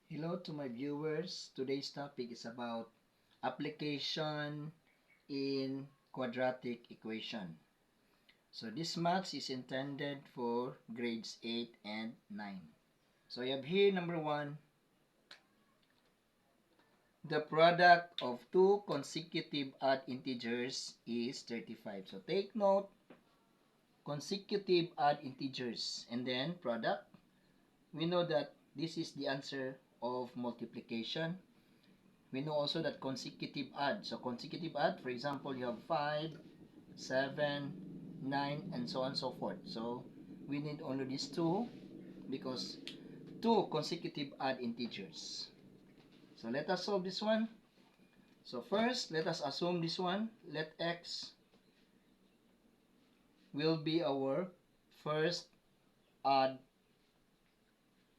Hello to my viewers. Today's topic is about application in quadratic equation. So this maths is intended for grades 8 and 9. So I have here number 1, the product of two consecutive odd integers is 35. So take note, consecutive odd integers and then product. We know that this is the answer of multiplication. We know also that consecutive add. So consecutive add, for example, you have 5, 7, 9, and so on and so forth. So we need only these two because two consecutive odd integers. So let us solve this one. So first, let us assume this one. Let x will be our first odd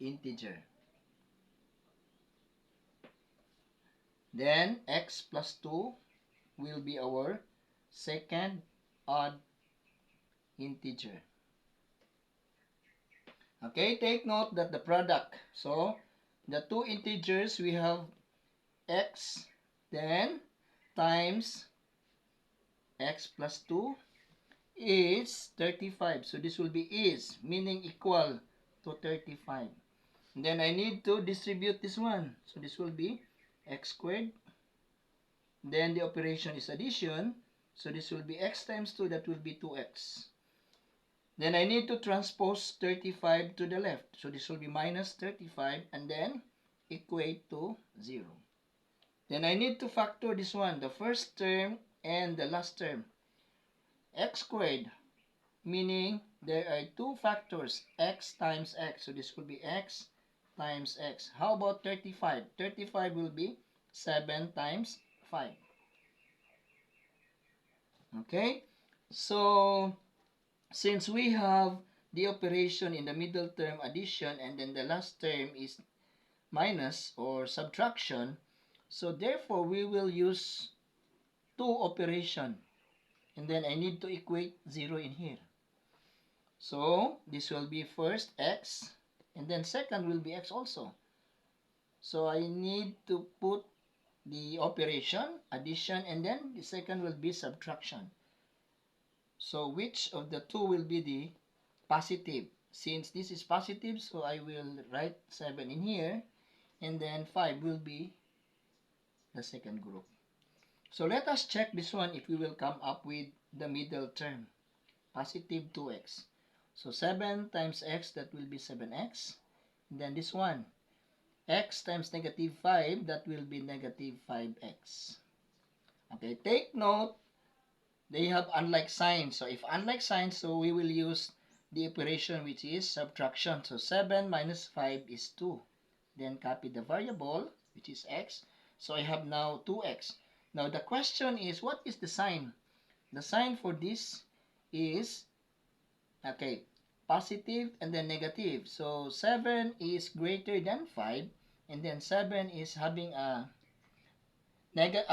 integer. Then x plus 2 will be our second odd integer. Okay, take note that the product. So, the two integers we have x, then times x plus 2 is 35. So, this will be is, meaning equal to 35. And then I need to distribute this one. So, this will be x squared. Then the operation is addition. So, this will be x times 2. That will be 2x. Then I need to transpose 35 to the left. So this will be minus 35 and then equate to 0. Then I need to factor this one, the first term and the last term. X squared, meaning there are two factors, x times x. So this will be x times x. How about 35? 35 will be 7 times 5. Okay? So since we have the operation in the middle term addition and then the last term is minus or subtraction, so therefore we will use two operation and then I need to equate 0 in here. So this will be first x and then second will be x also. So I need to put the operation addition and then the second will be subtraction. So which of the two will be the positive? Since this is positive, so I will write 7 in here, and then 5 will be the second group. So let us check this one if we will come up with the middle term, positive 2x. So 7 times x, that will be 7x. And then this one, x times negative 5, that will be negative 5x. Okay, take note, they have unlike signs. So if unlike signs, so we will use the operation which is subtraction. So 7 minus 5 is 2. Then copy the variable which is x. So I have now 2x. Now the question is, what is the sign? The sign for this is, okay, positive and then negative. So 7 is greater than 5 and then 7 is having a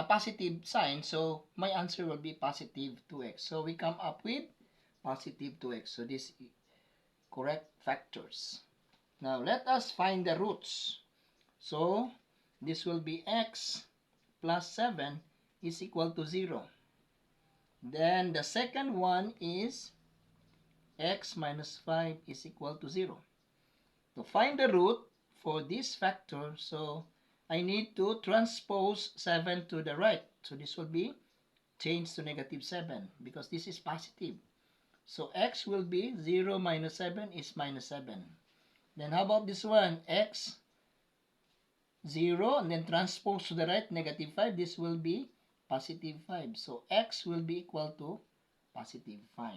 positive sign, so my answer will be positive 2x. So we come up with positive 2x. So this is correct factors. Now let us find the roots. So this will be x plus 7 is equal to 0. Then the second one is x minus 5 is equal to 0. To find the root for this factor, so I need to transpose 7 to the right. So this will be changed to negative 7 because this is positive. So x will be 0 minus 7 is minus 7. Then how about this one? X 0 and then transpose to the right negative 5. This will be positive 5. So x will be equal to positive 5.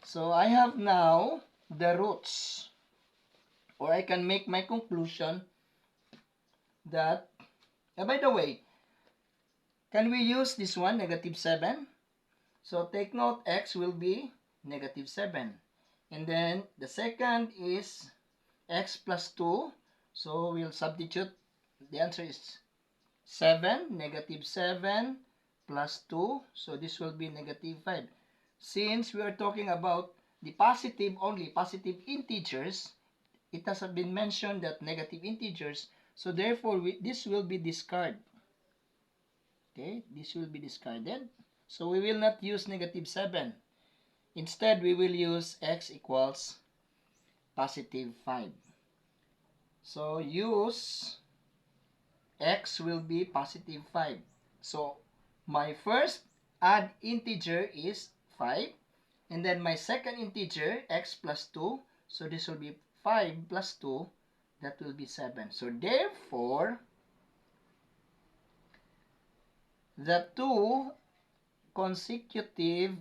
So I have now the roots, or I can make my conclusion that, by the way, can we use this one, negative 7? So take note, x will be negative 7. And then the second is x plus 2. So we'll substitute. The answer is 7, negative 7 plus 2. So this will be negative 5. Since we are talking about the positive only, positive integers, it has been mentioned that negative integers, so therefore this will be discarded. Okay, this will be discarded. So we will not use negative 7. Instead, we will use x equals positive 5. So use x will be positive 5. So my first add integer is 5. And then my second integer, x plus 2. So this will be 5 plus 2. That will be 7. So therefore, the two consecutive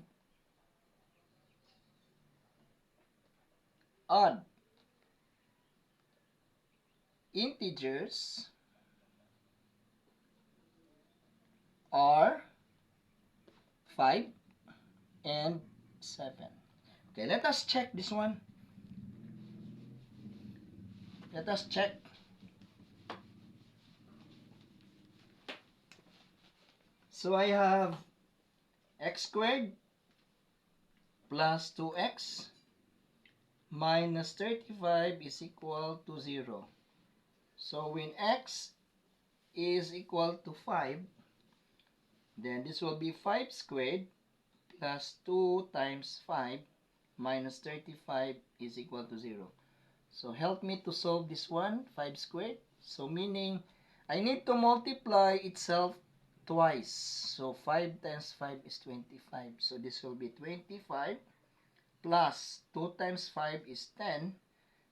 odd integers are 5 and 7. Okay, let us check this one. Let us check. So I have x squared plus 2x minus 35 is equal to 0. So when x is equal to 5, then this will be 5 squared plus 2 times 5 minus 35 is equal to 0. So help me to solve this one, 5 squared. So meaning I need to multiply itself twice. So 5 times 5 is 25. So this will be 25 plus 2 times 5 is 10.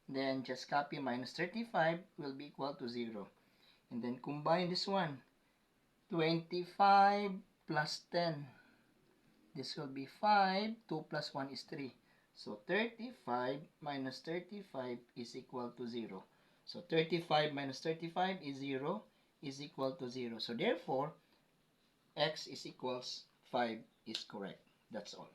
Then just copy minus 35 will be equal to 0. And then combine this one. 25 plus 10. This will be 5. 2 plus 1 is 3. So 35 minus 35 is equal to 0. So 35 minus 35 is 0 is equal to 0. So therefore, x is equals 5 is correct. That's all.